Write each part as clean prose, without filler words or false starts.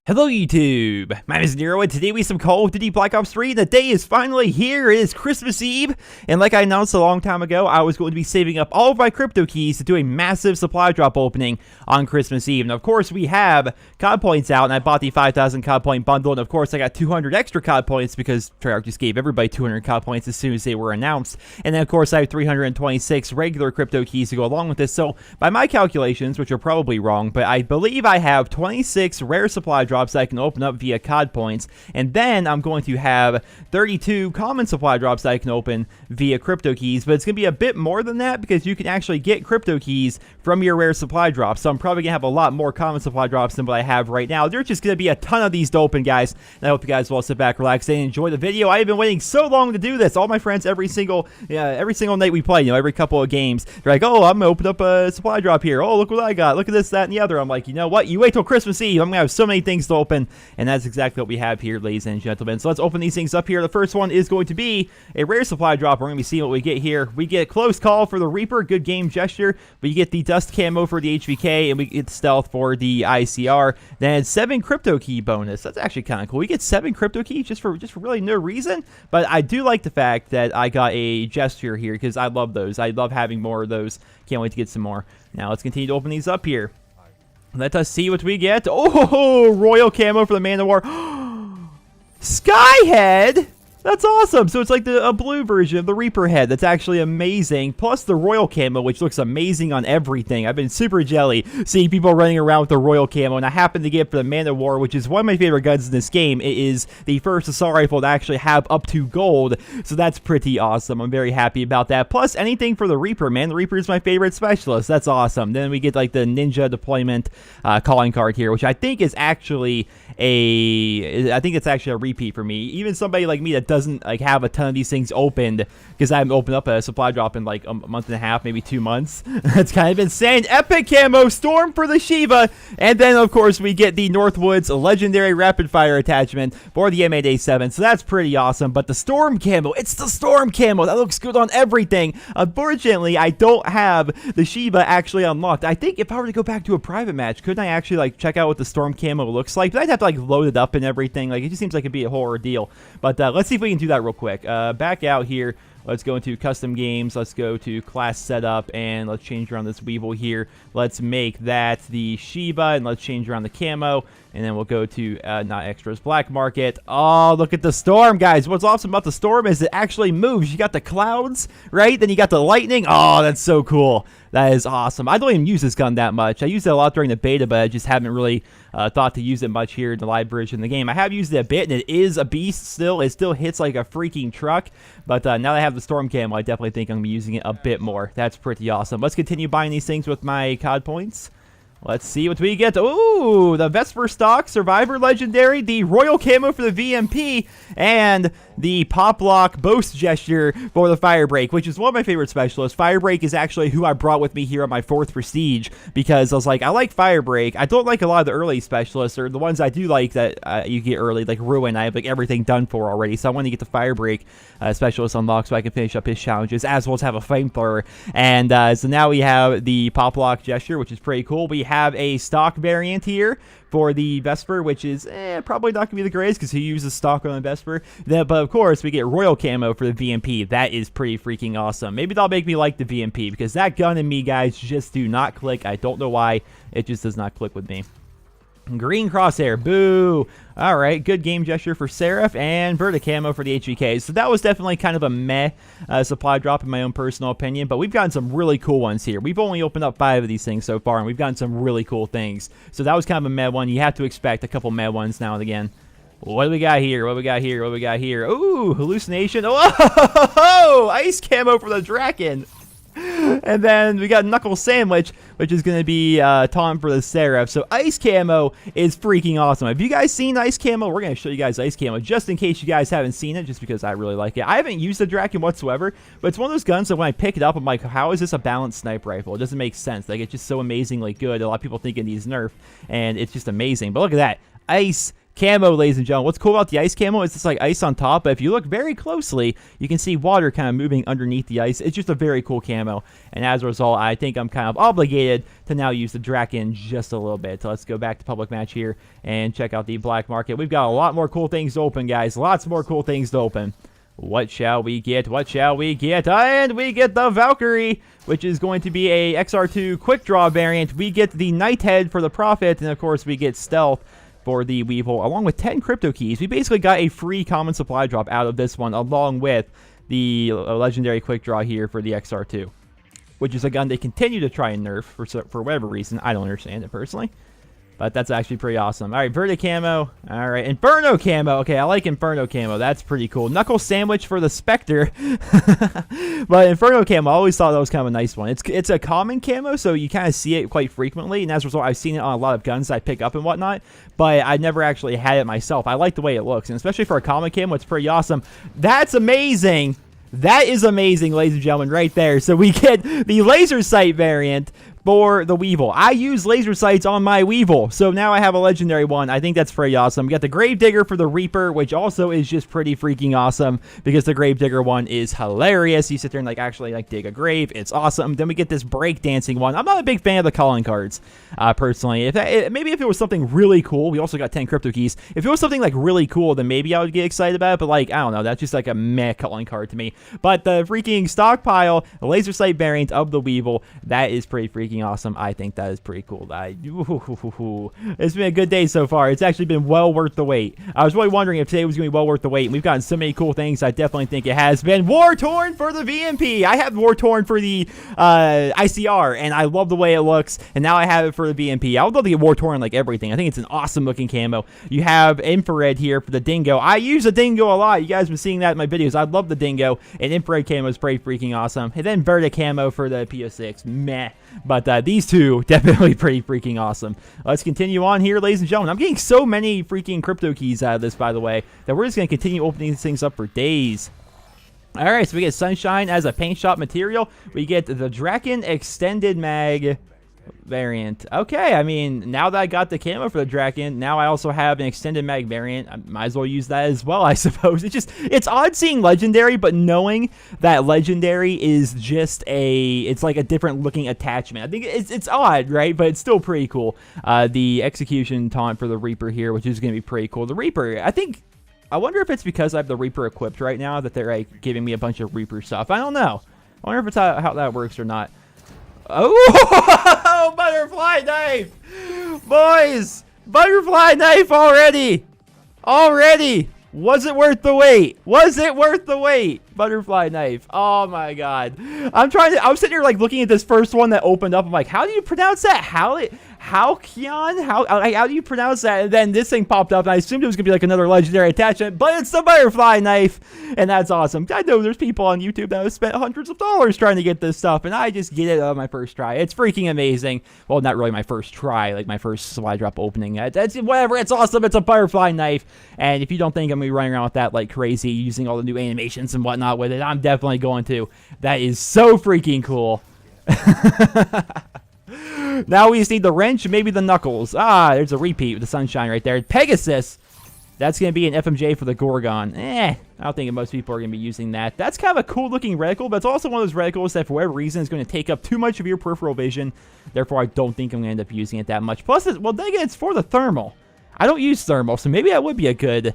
Hello YouTube, my name is Nero, and today we have some Call of Duty Black Ops 3, and the day is finally here. It is Christmas Eve, and like I announced a long time ago, I was going to be saving up all of my crypto keys to do a massive supply drop opening on Christmas Eve. And of course, we have CoD Points out, and I bought the 5,000 CoD Point bundle, and of course, I got 200 extra CoD Points because Treyarch just gave everybody 200 CoD Points as soon as they were announced. And then of course, I have 326 regular crypto keys to go along with this. So, by my calculations, which are probably wrong, but I believe I have 26 rare supply drops that I can open up via CoD Points, and then I'm going to have 32 common supply drops that I can open via crypto keys, but it's going to be a bit more than that because you can actually get crypto keys from your rare supply drops, so I'm probably going to have a lot more common supply drops than what I have right now. There's just going to be a ton of these to open, guys, and I hope you guys will all sit back, relax, and enjoy the video. I've been waiting so long to do this. All my friends, every single night we play, every couple of games, they're like, oh, I'm going to open up a supply drop here. Oh, look what I got. Look at this, that, and the other. I'm like, you know what? You wait till Christmas Eve. I'm going to have so many things to open, and that's exactly what we have here, ladies and gentlemen. So let's open these things up here. The first one is going to be a rare supply drop. We're going to be seeing what we get here. We get Close Call for the Reaper, good game gesture. We get the Dust Camo for the HVK, and we get Stealth for the ICR. Then 7 crypto key bonus. That's actually kind of cool. We get 7 crypto keys just for really no reason, but I do like the fact that I got a gesture here because I love those. I love having more of those. Can't wait to get some more. Now let's continue to open these up here. Let us see what we get. Oh, Royal Camo for the Man of War. Skyhead! That's awesome. So it's like a blue version of the Reaper head. That's actually amazing. Plus the Royal Camo, which looks amazing on everything. I've been super jelly seeing people running around with the Royal Camo, and I happen to get for the Man of War, which is one of my favorite guns in this game. It is the first assault rifle to actually have up to gold, so that's pretty awesome. I'm very happy about that. Plus anything for the Reaper, man. The Reaper is my favorite specialist. That's awesome. Then we get like the Ninja Deployment calling card here, which I think is actually a repeat for me. Even somebody like me that doesn't like have a ton of these things opened, because I haven't opened up a supply drop in like a month and a half, maybe 2 months. That's kind of insane. Epic Camo Storm for the Shiva, and then of course we get the Northwoods legendary rapid fire attachment for the M8A7. So that's pretty awesome. But the Storm Camo, it's the Storm Camo that looks good on everything. Unfortunately, I don't have the Shiva actually unlocked. I think if I were to go back to a private match, couldn't I actually like check out what the Storm Camo looks like? But I'd have to like load it up and everything. Like it just seems like it'd be a whole ordeal. But let's see if we can do that real quick. Back out here. Let's go into custom games. Let's go to class setup, and let's change around this Weevil here. Let's make that the Shiva, and let's change around the camo. And then we'll go to not extras, black market. Oh, look at the Storm, guys. What's awesome about the Storm is it actually moves. You got the clouds, right? Then you got the lightning. Oh, that's so cool. That is awesome. I don't even use this gun that much. I used it a lot during the beta, but I just haven't really thought to use it much here in the live version of the game. I have used it a bit, and it is a beast still. It still hits like a freaking truck. But now that I have the Storm Camo, I definitely think I'm going to be using it a bit more. That's pretty awesome. Let's continue buying these things with my CoD points. Let's see what we get. Ooh, the Vesper stock, Survivor Legendary, the Royal Camo for the VMP, and the Pop Lock Boast Gesture for the Firebreak, which is one of my favorite specialists. Firebreak is actually who I brought with me here on my 4th Prestige, because I was like, I like Firebreak. I don't like a lot of the early specialists, or the ones I do like that you get early, like Ruin. I have like everything done for already, so I want to get the Firebreak specialist unlocked so I can finish up his challenges, as well as have a flamethrower. And so now we have the Pop Lock Gesture, which is pretty cool. We have a stock variant here for the Vesper, which is probably not going to be the greatest because he uses stock on the Vesper. But of course, we get Royal Camo for the VMP. That is pretty freaking awesome. Maybe that'll make me like the VMP, because that gun and me, guys, just do not click. I don't know why. It just does not click with me. Green Crosshair, boo. All right, good game gesture for Seraph, and Verticamo for the HVK. So that was definitely kind of a meh supply drop in my own personal opinion, but we've gotten some really cool ones here. We've only opened up 5 of these things so far, and we've gotten some really cool things. So that was kind of a meh one. You have to expect a couple meh ones now and again. What do we got here? What do we got here? What do we got here? Ooh, Hallucination. Oh, Ice Camo for the Draken. And then we got Knuckle Sandwich, which is going to be Tom for the Seraph. So Ice Camo is freaking awesome. Have you guys seen Ice Camo? We're going to show you guys Ice Camo just in case you guys haven't seen it, just because I really like it. I haven't used the Draken whatsoever, but it's one of those guns that when I pick it up, I'm like, how is this a balanced sniper rifle? It doesn't make sense. Like, it's just so amazingly good. A lot of people think it needs nerf, and it's just amazing. But look at that. Ice camo, ladies and gentlemen. What's cool about the ice camo is it's like ice on top, but if you look very closely, you can see water kind of moving underneath the ice. It's just a very cool camo, and as a result, I think I'm kind of obligated to now use the Draken just a little bit. So let's go back to public match here and check out the black market. We've got a lot more cool things to open, guys. Lots more cool things to open. What shall we get? What shall we get? And we get the Valkyrie, which is going to be a XR2 quick draw variant. We get the Nighthead for the Prophet, and of course we get Stealth for the Weevil, along with 10 Cryptokeys. We basically got a free common supply drop out of this one, along with the legendary quick draw here for the XR2, which is a gun they continue to try and nerf for whatever reason. I don't understand it personally, but that's actually pretty awesome. All right, Verde camo. All right, Inferno camo. Okay, I like Inferno camo. That's pretty cool. Knuckle sandwich for the Spectre. But Inferno camo, I always thought that was kind of a nice one. It's a common camo, so you kind of see it quite frequently, and as a result, I've seen it on a lot of guns I pick up and whatnot, but I never actually had it myself. I like the way it looks, and especially for a common camo, it's pretty awesome. That's amazing. That is amazing, ladies and gentlemen, right there. So we get the laser sight variant for the Weevil. I use laser sights on my Weevil, so now I have a legendary one. I think that's pretty awesome. We got the Gravedigger for the Reaper, which also is just pretty freaking awesome because the Gravedigger one is hilarious. You sit there and actually dig a grave. It's awesome. Then we get this breakdancing one. I'm not a big fan of the calling cards, personally. Maybe if it was something really cool, we also got 10 Cryptokeys. If it was something really cool, then maybe I would get excited about it. But I don't know. That's just a meh calling card to me. But the freaking stockpile, the laser sight variant of the Weevil, that is pretty freaking awesome. I think that is pretty cool. It's been a good day so far. It's actually been well worth the wait. I was really wondering if today was going to be well worth the wait, and we've gotten so many cool things. I definitely think it has been. War-Torn for the VMP. I have War-Torn for the ICR, and I love the way it looks, and now I have it for the VMP. I would love to get War-Torn everything. I think it's an awesome looking camo. You have infrared here for the Dingo. I use the Dingo a lot. You guys have been seeing that in my videos. I love the Dingo, and infrared camo is pretty freaking awesome. And then Verde camo for the PO6. Meh. But these two, definitely pretty freaking awesome. Let's continue on here, ladies and gentlemen. I'm getting so many freaking Cryptokeys out of this, by the way, that we're just going to continue opening these things up for days. All right, so we get Sunshine as a paint shop material. We get the Draken Extended Mag variant. Okay, I mean, now that I got the camo for the Draken, now I also have an extended mag variant. I might as well use that as well, I suppose. It's odd seeing legendary, but knowing that legendary is just it's like a different looking attachment. I think it's odd, right? But it's still pretty cool. The execution taunt for the Reaper here, which is going to be pretty cool. The Reaper, I wonder if it's because I have the Reaper equipped right now that they're giving me a bunch of Reaper stuff. I don't know. I wonder if it's how that works or not. Oh, butterfly knife! Boys, butterfly knife already! Was it worth the wait? Was it worth the wait? Butterfly knife. Oh my god. I'm sitting here looking at this first one that opened up. I'm like, how do you pronounce that? How do you pronounce that? And then this thing popped up, and I assumed it was gonna be another legendary attachment, but it's the butterfly knife, and that's awesome. I know there's people on YouTube that have spent hundreds of dollars trying to get this stuff, and I just get it on my first try. It's freaking amazing. Well, not really my first try, my first supply drop opening. That's whatever. It's awesome. It's a butterfly knife, and if you don't think I'm gonna be running around with that like crazy, using all the new animations and whatnot with it, I'm definitely going to. That is so freaking cool. Now we just need the wrench, maybe the knuckles. Ah, there's a repeat with the Sunshine right there. Pegasus. That's going to be an FMJ for the Gorgon. I don't think most people are going to be using that. That's kind of a cool looking reticle, but it's also one of those reticles that for whatever reason is going to take up too much of your peripheral vision. Therefore, I don't think I'm going to end up using it that much. Plus, well, then again, it's for the thermal. I don't use thermal, so maybe that would be a good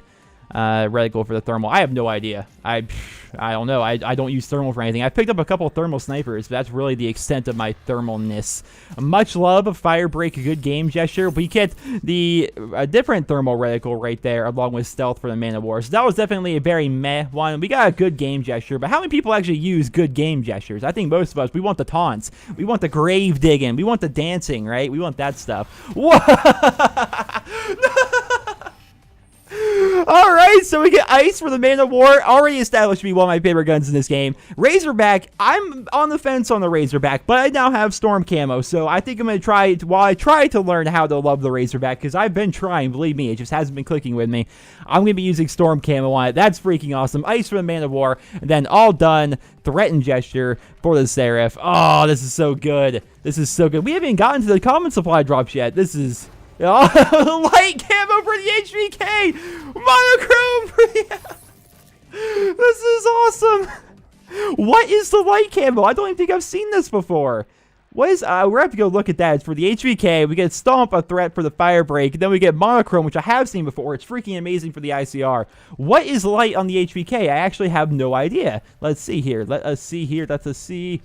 reticle for the thermal. I have no idea. I don't know. I don't use thermal for anything. I've picked up a couple of thermal snipers, but that's really the extent of my thermalness. Much love, Firebreak, a good game gesture. We get a different thermal reticle right there, along with stealth for the Man of War. So that was definitely a very meh one. We got a good game gesture, but how many people actually use good game gestures? I think most of us, we want the taunts. We want the grave digging. We want the dancing, right? We want that stuff. Whoa! Alright, so we get Ice for the Man of War. Already established to be one of my favorite guns in this game. Razorback, I'm on the fence on the Razorback, but I now have Storm Camo, so I think I'm going to try, while I try to learn how to love the Razorback, because I've been trying, believe me, it just hasn't been clicking with me. I'm going to be using Storm Camo on it. That's freaking awesome. Ice for the Man of War, and then all done, Threaten Gesture for the Seraph. Oh, this is so good. This is so good. We haven't even gotten to the common supply drops yet. This is Oh, light camo for the HVK! Monochrome for the... This is awesome! What is the light camo? I don't even think I've seen this before. What is, we're have to go look at that. It's for the HVK. We get Stomp, a threat for the Fire Break. Then we get Monochrome, which I have seen before. It's freaking amazing for the ICR. What is light on the HVK? I actually have no idea. Let's see here. Let us see here. That's a C.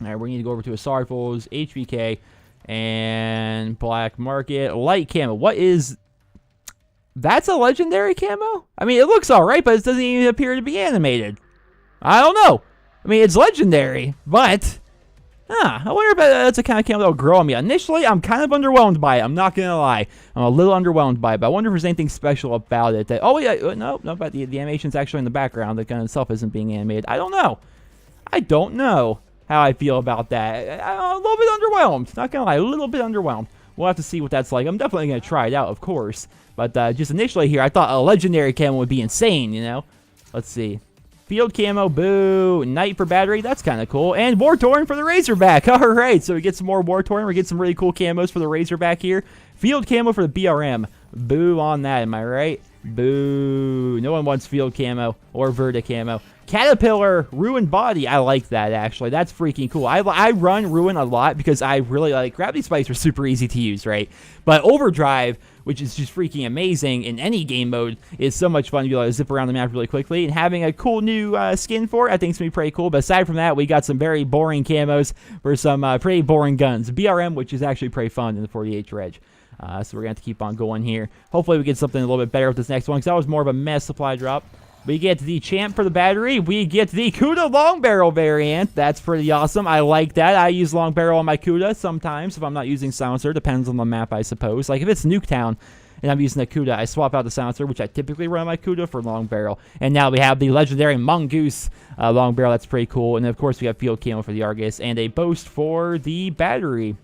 All right, we need to go over to Asartful's HVK and Black Market. Light camo. What is... That's a legendary camo? I mean, it looks alright, but it doesn't even appear to be animated. I don't know. I mean, it's legendary, but... I wonder if that's a kind of camo that'll grow on me. Initially, I'm kind of underwhelmed by it. I'm not going to lie. I'm a little underwhelmed by it, but I wonder if there's anything special about it. That, oh, yeah, no, but the animation's actually in the background. The gun itself isn't being animated. I don't know. I don't know how I feel about that. I'm a little bit underwhelmed. Not going to lie, a little bit underwhelmed. We'll have to see what that's like. I'm definitely going to try it out, of course. But just initially here, I thought a legendary camo would be insane, you know? Let's see. Field camo, boo. Knight for battery, that's kind of cool. And War-Torn for the Razorback. All right, so we get some more War-Torn. We get some really cool camos for the Razorback here. Field camo for the BRM. Boo on that, am I right? Boo. No one wants field camo or Verta camo. Caterpillar, Ruin Body. I like that, actually. That's freaking cool. I run Ruin a lot because I really like... Gravity Spikes are super easy to use, right? But Overdrive, which is just freaking amazing in any game mode, is so much fun to be able to zip around the map really quickly. And having a cool new skin for it, I think it's going to be pretty cool. But aside from that, we got some very boring camos for some pretty boring guns. BRM, which is actually pretty fun in the 48 Dredge. So we're going to have to keep on going here. Hopefully we get something a little bit better with this next one, because that was more of a mess supply drop. We get the Champ for the battery. We get the Kuda long barrel variant. That's pretty awesome. I like that. I use long barrel on my Kuda sometimes if I'm not using silencer. Depends on the map, I suppose. Like if it's Nuketown and I'm using the Kuda, I swap out the silencer, which I typically run on my Kuda, for long barrel. And now we have the legendary Mongoose long barrel. That's pretty cool. And then, of course, we have field camo for the Argus and a boast for the battery.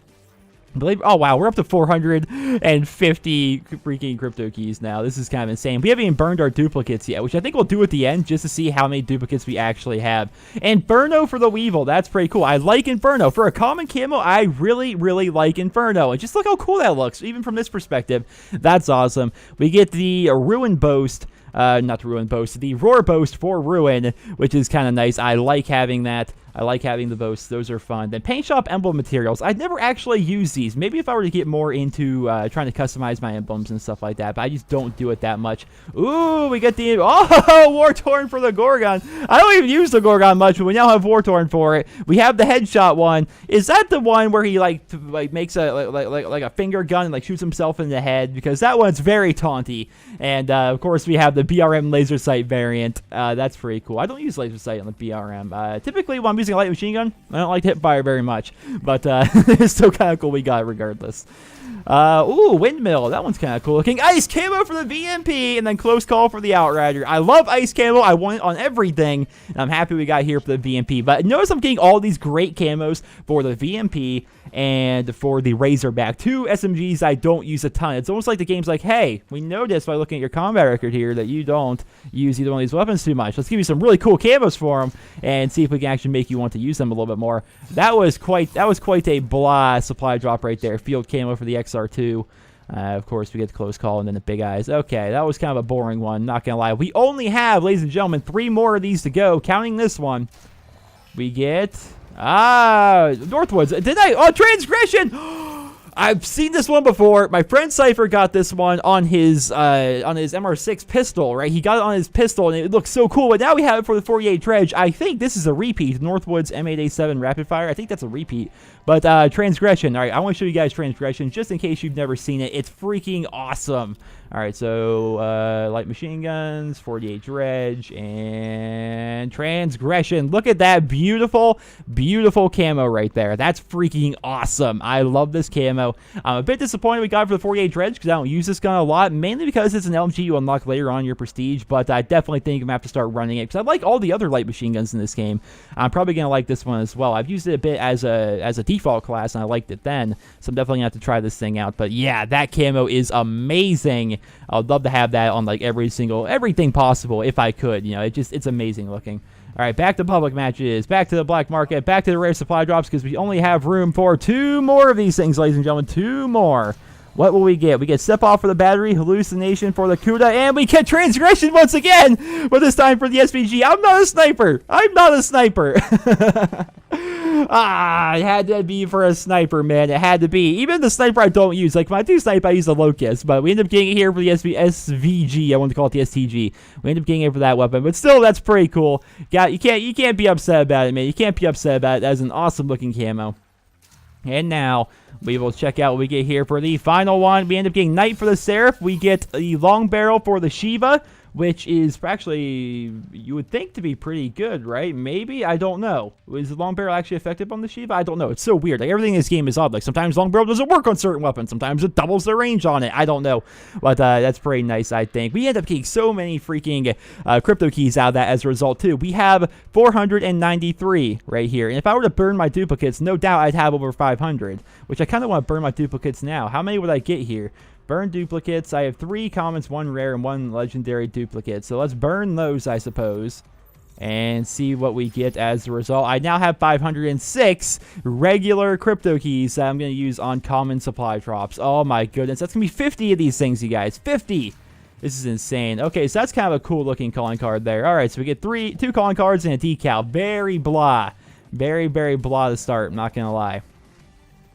Oh, wow, we're up to 450 freaking Cryptokeys now. This is kind of insane. We haven't even burned our duplicates yet, which I think we'll do at the end just to see how many duplicates we actually have. Inferno for the Weevil. That's pretty cool. I like Inferno. For a common camo, I really, really like Inferno. And just look how cool that looks, even from this perspective. That's awesome. We get the Ruin Boast. Not the Ruin Boast, the Roar Boast for Ruin, which is kind of nice. I like having that. I like having the boasts. Those are fun. Then Paint Shop Emblem Materials. I'd never actually use these. Maybe if I were to get more into trying to customize my emblems and stuff like that, but I just don't do it that much. Ooh, we get the... Oh, War-Torn for the Gorgon. I don't even use the Gorgon much, but we now have War-Torn for it. We have the Headshot one. Is that the one where he makes a like a finger gun and shoots himself in the head? Because that one's very taunty. And of course we have the BRM laser sight variant. That's pretty cool. I don't use laser sight on the BRM. Typically when I'm using a light machine gun, I don't like to hip fire very much, but it's still kind of cool we got it regardless. Ooh, Windmill. That one's kind of cool looking. Ice Camo for the VMP, and then Close Call for the Outrider. I love Ice Camo. I want it on everything, and I'm happy we got here for the VMP. But notice I'm getting all these great camos for the VMP and for the Razorback. Two SMGs I don't use a ton. It's almost like the game's like, hey, we noticed by looking at your combat record here that you don't use either one of these weapons too much. Let's give you some really cool camos for them and see if we can actually make you want to use them a little bit more. That was quite a blah supply drop right there. Field camo for the XR2. Of course, we get the Close Call and then the Big Eyes. Okay, that was kind of a boring one, not gonna lie. We only have, ladies and gentlemen, 3 more of these to go, counting this one. We get... Northwoods. Did I? Oh, Transgression! I've seen this one before. My friend Cypher got this one on his MR6 pistol, right? He got it on his pistol, and it looks so cool. But now we have it for the 48 Dredge. I think this is a repeat. Northwoods M8A7 Rapid Fire. I think that's a repeat. But Transgression. All right, I want to show you guys Transgression just in case you've never seen it. It's freaking awesome. All right, so light machine guns, 48 Dredge, and Transgression. Look at that beautiful, beautiful camo right there. That's freaking awesome. I love this camo. I'm a bit disappointed we got it for the 48 Dredge because I don't use this gun a lot, mainly because it's an LMG you unlock later on in your Prestige, but I definitely think I'm going to have to start running it because I like all the other light machine guns in this game. I'm probably going to like this one as well. I've used it a bit as a default class, and I liked it then, so I'm definitely going to have to try this thing out. But yeah, that camo is amazing. I'd love to have that on everything possible if I could. You know, it's amazing looking. All right, back to public matches, back to the black market, back to the rare supply drops because we only have room for 2 more of these things, ladies and gentlemen. 2 more. What will we get? We get Step Off for the battery, Hallucination for the Kuda, and we get Transgression once again, but this time for the SVG. I'm not a sniper. I'm not a sniper. It had to be for a sniper, man. It had to be. Even the sniper I don't use. Like, when I do snipe, I use the Locust, but we end up getting it here for the SVG. I want to call it the STG. We end up getting it for that weapon, but still, that's pretty cool. You can't be upset about it, man. You can't be upset about it. That is an awesome-looking camo. And now, we will check out what we get here for the final one. We end up getting Knight for the Seraph. We get the Long Barrel for the Shiva, which is actually, you would think to be pretty good, right? Maybe? I don't know. Is the Long Barrel actually effective on the Shiva? I don't know. It's so weird. Like, everything in this game is odd. Like, sometimes Long Barrel doesn't work on certain weapons. Sometimes it doubles the range on it. I don't know. But that's pretty nice, I think. We end up getting so many freaking Cryptokeys out of that as a result, too. We have 493 right here. And if I were to burn my duplicates, no doubt I'd have over 500, which I kind of want to burn my duplicates now. How many would I get here? Burn duplicates. I have 3 commons, 1 rare, and 1 legendary duplicate. So let's burn those, I suppose, and see what we get as a result. I now have 506 regular Cryptokeys that I'm going to use on common supply drops. Oh my goodness. That's going to be 50 of these things, you guys. 50! This is insane. Okay, so that's kind of a cool looking calling card there. Alright, so we get 2 calling cards and a decal. Very blah. Very, very blah to start. I'm not going to lie.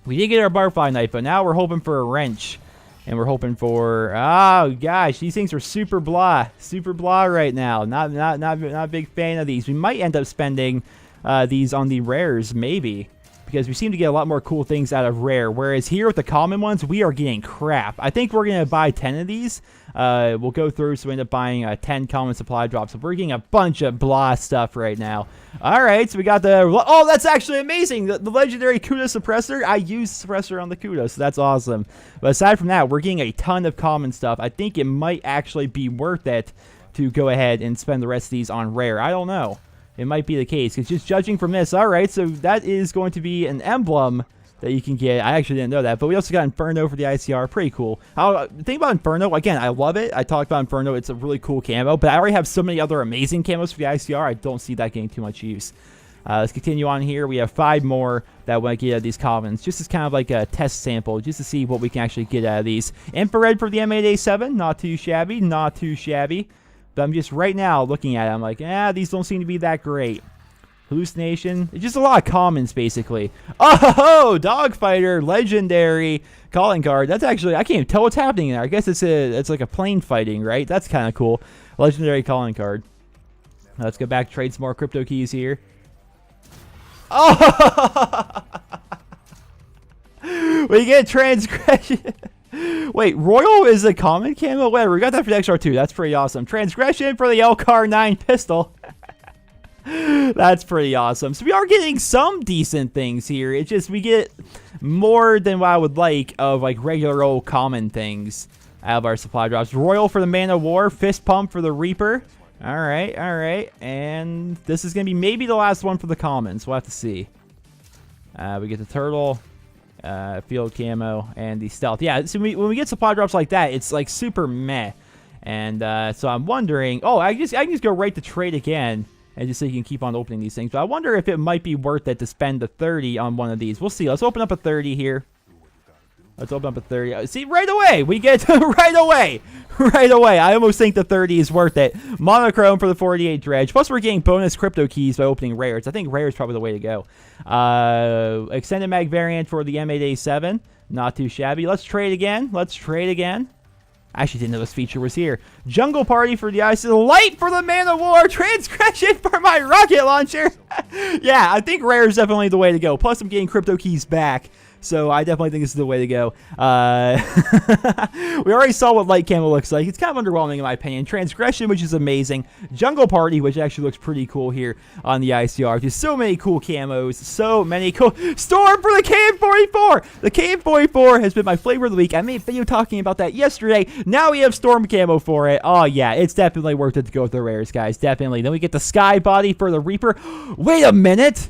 We did get our butterfly knife, but now we're hoping for a wrench. And we're hoping for, oh gosh, these things are super blah right now. Not a big fan of these. We might end up spending these on the rares, maybe, because we seem to get a lot more cool things out of rare. Whereas here with the common ones, we are getting crap. I think we're gonna buy 10 of these. We'll go through, so we end up buying 10 common supply drops. So we're getting a bunch of blah stuff right now. All right, so we got the, oh, that's actually amazing. The legendary Kuda suppressor. I use suppressor on the Kuda, so that's awesome. But aside from that, we're getting a ton of common stuff. I think it might actually be worth it to go ahead and spend the rest of these on rare. I don't know. It might be the case, because just judging from this, all right, so that is going to be an emblem that you can get. I actually didn't know that, but we also got Inferno for the ICR. Pretty cool. The thing about Inferno, again, I love it. I talked about Inferno. It's a really cool camo, but I already have so many other amazing camos for the ICR. I don't see that getting too much use. Let's continue on here. We have 5 more that want to get out of these commons, just as kind of like a test sample, just to see what we can actually get out of these. Infrared for the M8A7. Not too shabby. Not too shabby. But I'm just right now looking at it. I'm like, these don't seem to be that great. Hallucination. It's just a lot of commons, basically. Oh, Dogfighter, legendary calling card. That's actually, I can't even tell what's happening there. I guess it's like a plane fighting, right? That's kind of cool. Legendary calling card. Let's go back, trade some more Cryptokeys here. Oh! We get Transgression. Wait, Royal is a common camo? Whatever, we got that for the XR2. That's pretty awesome. Transgression for the LCAR-9 pistol. That's pretty awesome. So we are getting some decent things here. It's just we get more than what I would like of like regular old common things out of our supply drops. Royal for the Man of War. Fist Pump for the Reaper. All right, all right. And this is going to be maybe the last one for the commons. We'll have to see. We get the Turtle. Field camo and the stealth. Yeah, so when we get supply drops like that, it's like super meh. And so I'm wondering, oh, I can just go right to trade again and just so you can keep on opening these things. But I wonder if it might be worth it to spend the 30 on one of these. We'll see. Let's open up a 30 here. Let's open up a 30. See, right away, we get right away. Right away. I almost think the 30 is worth it. Monochrome for the 48 Dredge. Plus, we're getting bonus Cryptokeys by opening rares. I think rare is probably the way to go. Extended mag variant for the M8A7. Not too shabby. Let's trade again. Let's trade again. I actually didn't know this feature was here. Jungle Party for the Ice. Light for the Man of War. Transgression for my rocket launcher. Yeah, I think rare is definitely the way to go. Plus, I'm getting Cryptokeys back. So I definitely think this is the way to go. We already saw what light camo looks like. It's kind of underwhelming in my opinion. Transgression, which is amazing. Jungle Party, which actually looks pretty cool here on the ICR. Just so many cool camos. So many cool. Storm for the KN44. The KN44 has been my flavor of the week. I made a video talking about that yesterday. Now we have Storm camo for it. Oh yeah, it's definitely worth it to go with the rares, guys. Definitely. Then we get the Sky Body for the Reaper. Wait a minute.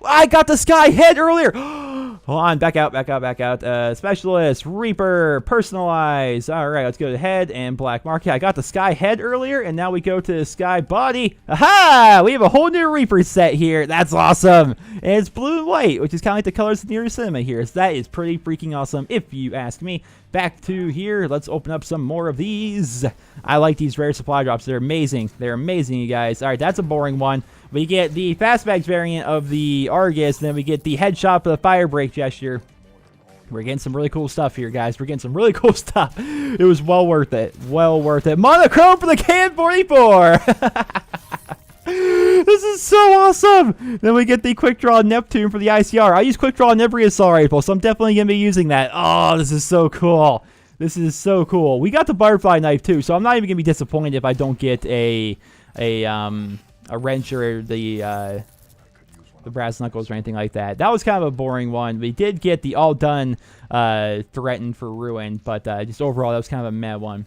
I got the Sky Head earlier. Hold on, back out, back out, back out. Specialist, Reaper, Personalize. All right, let's go to head and black market. I got the sky head earlier, and now we go to sky body. Aha! We have a whole new Reaper set here. That's awesome. And it's blue and white, which is kind of like the colors of NerosCinema here. So that is pretty freaking awesome, if you ask me. Back to here. Let's open up some more of these. I like these rare supply drops. They're amazing. They're amazing, you guys. All right, that's a boring one. We get the Fastbags variant of the Argus, and then we get the headshot for the fire break gesture. We're getting some really cool stuff here, guys. We're getting some really cool stuff. It was well worth it. Well worth it. Monochrome for the KN-44. This is so awesome. Then we get the Quick Draw Neptune for the ICR. I use Quick Draw in every assault rifle, so I'm definitely going to be using that. Oh, this is so cool. This is so cool. We got the Butterfly Knife, too, so I'm not even going to be disappointed if I don't get a wrench or the brass knuckles or anything like that. That was kind of a boring one. We did get the all done threatened for ruin, but just overall that was kind of a meh one.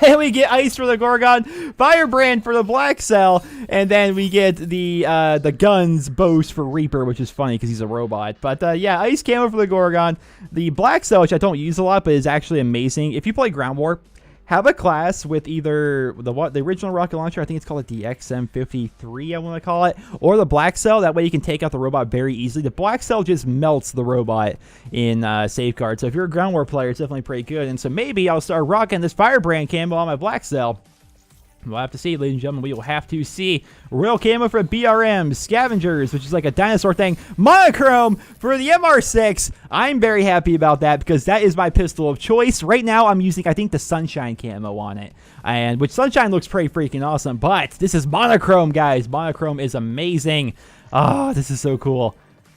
And we get ice for the Gorgon, Firebrand for the Black Cell, and then we get the guns boast for Reaper, which is funny because he's a robot. But yeah, ice camo for the Gorgon, the Black Cell, which I don't use a lot, but is actually amazing. If you play Ground War, have a class with either the original rocket launcher, I think it's called the XM53, I want to call it, or the Black Cell. That way you can take out the robot very easily. The Black Cell just melts the robot in Safeguard. So if you're a Ground War player, it's definitely pretty good. And so maybe I'll start rocking this Firebrand camo on my Black Cell. We'll have to see, ladies and gentlemen. We will have to see. Royal camo for BRM, Scavengers, which is like a dinosaur thing. Monochrome for the MR6. I'm very happy about that because that is my pistol of choice. Right now, I'm using, I think, the Sunshine camo on it, and which Sunshine looks pretty freaking awesome. But this is Monochrome, guys. Monochrome is amazing. Oh, this is so cool.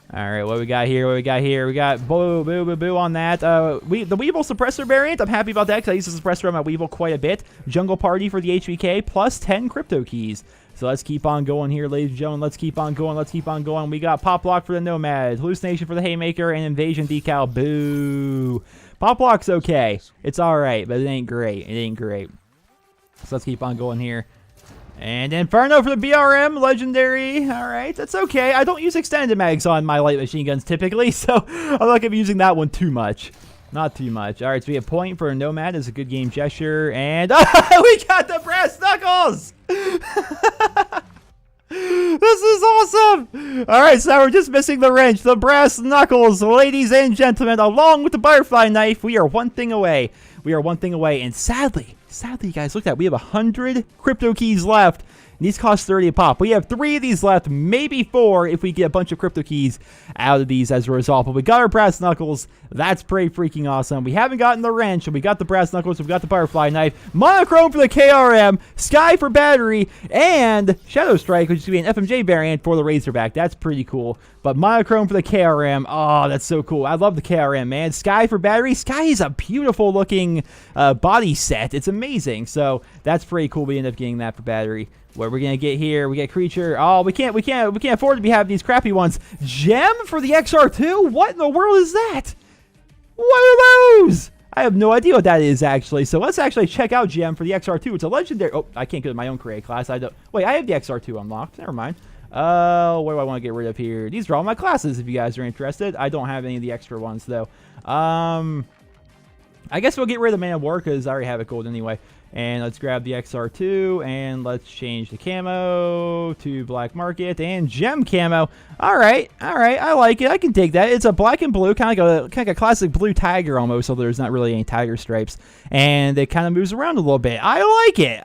All right, what we got here? What we got here? We got boo, boo, boo, boo on that. The Weevil Suppressor variant, I'm happy about that because I use the Suppressor on my Weevil quite a bit. Jungle Party for the HVK, plus 10 Cryptokeys. So let's keep on going here, ladies and gentlemen. Let's keep on going. Let's keep on going. We got Pop Lock for the Nomad, Hallucination for the Haymaker, and Invasion Decal. Boo. Pop Lock's okay. It's all right, but it ain't great. It ain't great. So let's keep on going here. And Inferno for the BRM, Legendary. All right, that's okay. I don't use extended mags on my light machine guns typically, so I'm not going to be using that one too much. Not too much. All right, so we have Point for a Nomad. It's a good game gesture. And we got the Brass Knuckles! This is awesome! All right, so now we're just missing the wrench. The Brass Knuckles, ladies and gentlemen, along with the Butterfly Knife. We are one thing away. We are one thing away, and sadly, you guys, look at that. We have 100 Cryptokeys left. And these cost 30 a pop. We have 3 of these left, maybe 4 if we get a bunch of Cryptokeys out of these as a result. But we got our Brass Knuckles. That's pretty freaking awesome. We haven't gotten the wrench, and we got the Brass Knuckles. We've got the Butterfly Knife. Monochrome for the KRM. Sky for battery. And Shadow Strike, which is going to be an FMJ variant for the Razorback. That's pretty cool. But Monochrome for the KRM. Oh, that's so cool. I love the KRM, man. Sky for battery. Sky is a beautiful looking body set. It's amazing. So that's pretty cool. We end up getting that for battery. What we're gonna get here? We get Creature. Oh, we can't afford to be having these crappy ones. Gem for the XR2. What in the world is that? What are those? I have no idea what that is actually. So let's actually check out Gem for the XR2. It's a legendary. Oh, I can't go to my own create class. I don't. Wait, I have the XR2 unlocked. Never mind. What do I want to get rid of here? These are all my classes. If you guys are interested, I don't have any of the extra ones though. I guess we'll get rid of the Man of War because I already have it gold anyway. And let's grab the XR2 and let's change the camo to black market and gem camo. All right, I like it. I can dig that. It's a black and blue, kind of like a classic blue tiger almost, although there's not really any tiger stripes. And it kind of moves around a little bit. I like it.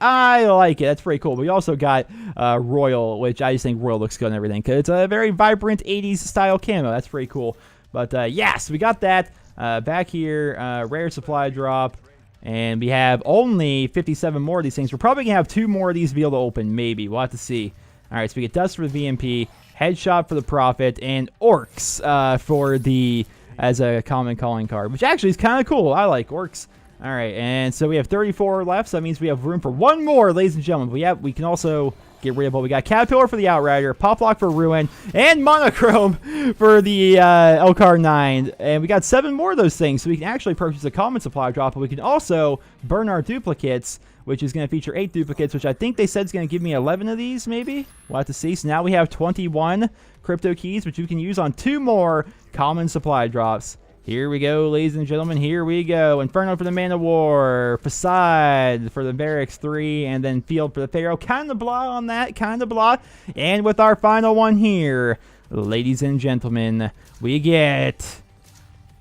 That's pretty cool. We also got Royal, which I just think Royal looks good and everything because it's a very vibrant 80s style camo. That's pretty cool. But yes, we got that. Back here, rare supply drop. And we have only 57 more of these things. We're probably going to have 2 more of these to be able to open. Maybe. We'll have to see. All right, so we get Dust for the VMP, Headshot for the Prophet, and Orcs for the as a common calling card, which actually is kind of cool. I like Orcs. All right, and so we have 34 left, so that means we have room for 1 more, ladies and gentlemen. We can also get rid of what we got. Caterpillar for the Outrider, Poplock for Ruin, and Monochrome for the Elcar 9. And we got 7 more of those things, so we can actually purchase a common supply drop, but we can also burn our duplicates which is going to feature 8 duplicates, which I think they said is going to give me 11 of these, maybe? We'll have to see. So now we have 21 Cryptokeys, which you can use on 2 more common supply drops. Here we go, ladies and gentlemen. Here we go. Inferno for the Man of War, Facade for the Barracks 3, and then Field for the Pharaoh. Kind of blah on that, kind of blah. And with our final one here, ladies and gentlemen, we get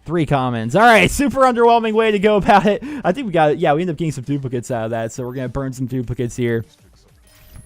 3 commons. All right, super underwhelming way to go about it. I think we got it. Yeah, we end up getting some duplicates out of that, so we're going to burn some duplicates here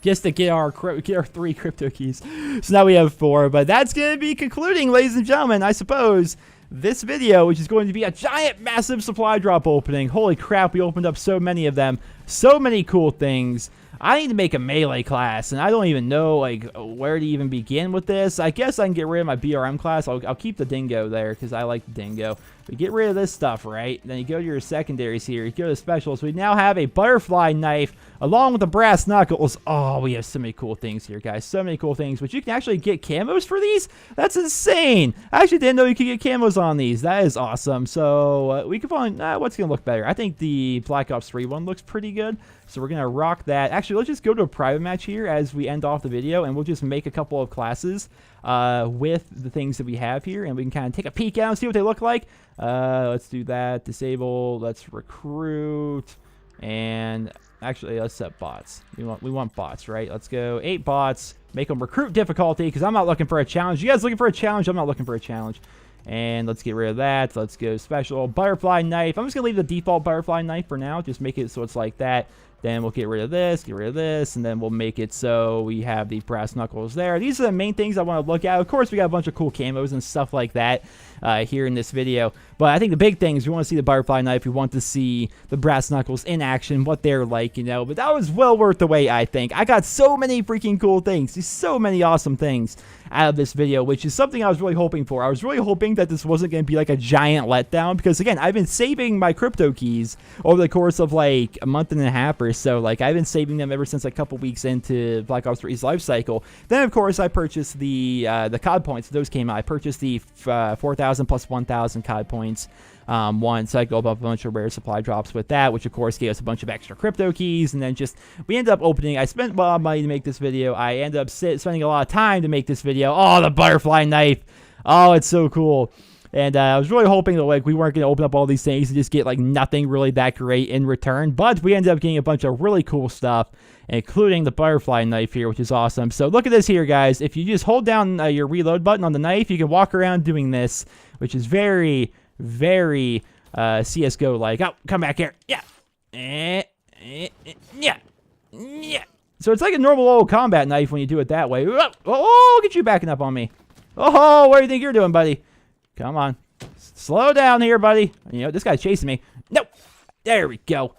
just to get our 3 Cryptokeys. So now we have 4, but that's going to be concluding, ladies and gentlemen, I suppose, this video, which is going to be a giant, massive supply drop opening. Holy crap, we opened up so many of them. So many cool things. I need to make a melee class, and I don't even know, like, where to even begin with this. I guess I can get rid of my BRM class. I'll keep the Dingo there, because I like the Dingo. But get rid of this stuff, right? Then you go to your secondaries here. You go to specials. We now have a butterfly knife, along with the brass knuckles. Oh, we have so many cool things here, guys. So many cool things. But you can actually get camos for these? That's insane. I actually didn't know you could get camos on these. That is awesome. So, we can find, what's going to look better? I think the Black Ops 3 one looks pretty good. So we're going to rock that. Actually, let's just go to a private match here as we end off the video, and we'll just make a couple of classes with the things that we have here, and we can kind of take a peek at them, see what they look like. Let's do that. Disable. Let's recruit. And actually, let's set bots. We want bots, right? Let's go 8 bots. Make them recruit difficulty, because I'm not looking for a challenge. You guys looking for a challenge? I'm not looking for a challenge. And let's get rid of that. Let's go special butterfly knife. I'm just going to leave the default butterfly knife for now. Just make it so it's like that. Then we'll get rid of this, and then we'll make it so we have the brass knuckles there. These are the main things I want to look at. Of course, we got a bunch of cool camos and stuff like that here in this video. But I think the big thing is we want to see the butterfly knife. We want to see the brass knuckles in action, what they're like, you know. But that was well worth the wait, I think. I got so many freaking cool things. So many awesome things out of this video, which is something I was really hoping for. I was really hoping that this wasn't going to be like a giant letdown, because again, I've been saving my Cryptokeys over the course of like a month and a half or so. Like, I've been saving them ever since a couple weeks into Black Ops 3's life cycle. Then of course I purchased the CoD points. Those came out. I purchased the 4,000 plus 1,000 CoD points one, so I go up a bunch of rare supply drops with that, which of course gave us a bunch of extra Cryptokeys. And then just we ended up opening. I spent a lot of money to make this video. I ended up spending a lot of time to make this video. Oh, the butterfly knife. Oh, it's so cool. And I was really hoping that like we weren't going to open up all these things and just get like nothing really that great in return. But we ended up getting a bunch of really cool stuff, including the butterfly knife here, which is awesome. So look at this here, guys. If you just hold down your reload button on the knife, you can walk around doing this, which is very, very CSGO-like. Oh, come back here. Yeah. Yeah. Yeah. So it's like a normal old combat knife when you do it that way. Oh, look at you backing up on me. Oh, what do you think you're doing, buddy? Come on. Slow down here, buddy. You know, this guy's chasing me. Nope. There we go.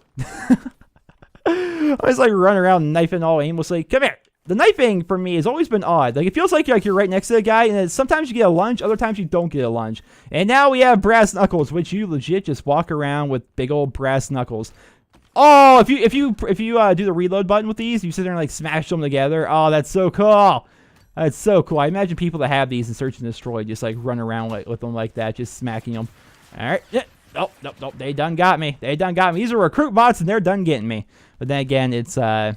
I just like run around knifing all aimlessly. Come here. The knifing for me has always been odd. Like, it feels like you're right next to the guy, and then sometimes you get a lunge, other times you don't get a lunge. And now we have brass knuckles, which you legit just walk around with big old brass knuckles. Oh, if you do the reload button with these, you sit there and like smash them together. Oh, that's so cool. That's so cool. I imagine people that have these in Search and Destroy just like run around with them like that, just smacking them. All right. Oh, nope. They done got me. These are recruit bots, and they're done getting me. But then again, it's run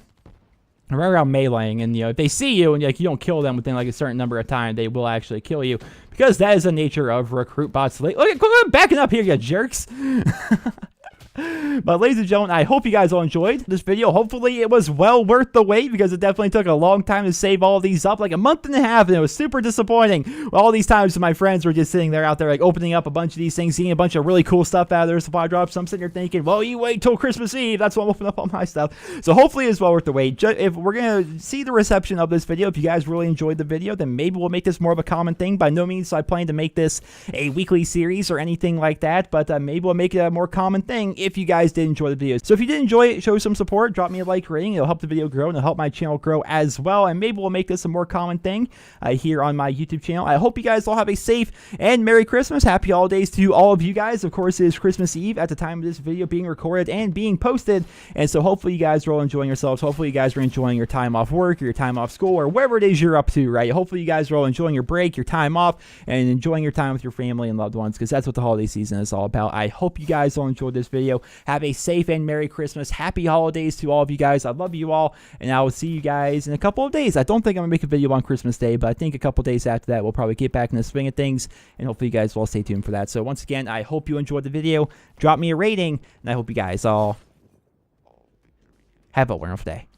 around meleeing, and you know, if they see you and like you don't kill them within like a certain number of time, they will actually kill you, because that is the nature of recruit bots. Look at backing up here, you jerks. But ladies and gentlemen, I hope you guys all enjoyed this video. Hopefully it was well worth the wait, because it definitely took a long time to save all of these up, like a month and a half, and it was super disappointing. All these times my friends were just sitting there out there like opening up a bunch of these things, seeing a bunch of really cool stuff out of their supply drops. So I'm sitting here thinking, well, you wait till Christmas Eve, that's when I'm opening up all my stuff. So hopefully it's well worth the wait. If we're gonna see the reception of this video, if you guys really enjoyed the video, then maybe we'll make this more of a common thing. By no means I plan to make this a weekly series or anything like that, but maybe we'll make it a more common thing if you guys did enjoy the video. So if you did enjoy it, show some support, drop me a like rating. It'll help the video grow, and it'll help my channel grow as well, and maybe we'll make this a more common thing here on my YouTube channel. I hope you guys all have a safe and Merry Christmas. Happy holidays to all of you guys. Of course, it is Christmas Eve at the time of this video being recorded and being posted, and so hopefully you guys are all enjoying yourselves. Hopefully you guys are enjoying your time off work or your time off school or wherever it is you're up to, right? Hopefully you guys are all enjoying your break, your time off, and enjoying your time with your family and loved ones, because that's what the holiday season is all about. I hope you guys all enjoyed this video. So have a safe and Merry Christmas. Happy holidays to all of you guys. I love you all, and I will see you guys in a couple of days. I don't think I'm going to make a video on Christmas Day, but I think a couple days after that, we'll probably get back in the swing of things, and hopefully you guys will stay tuned for that. So once again, I hope you enjoyed the video. Drop me a rating, and I hope you guys all have a wonderful day.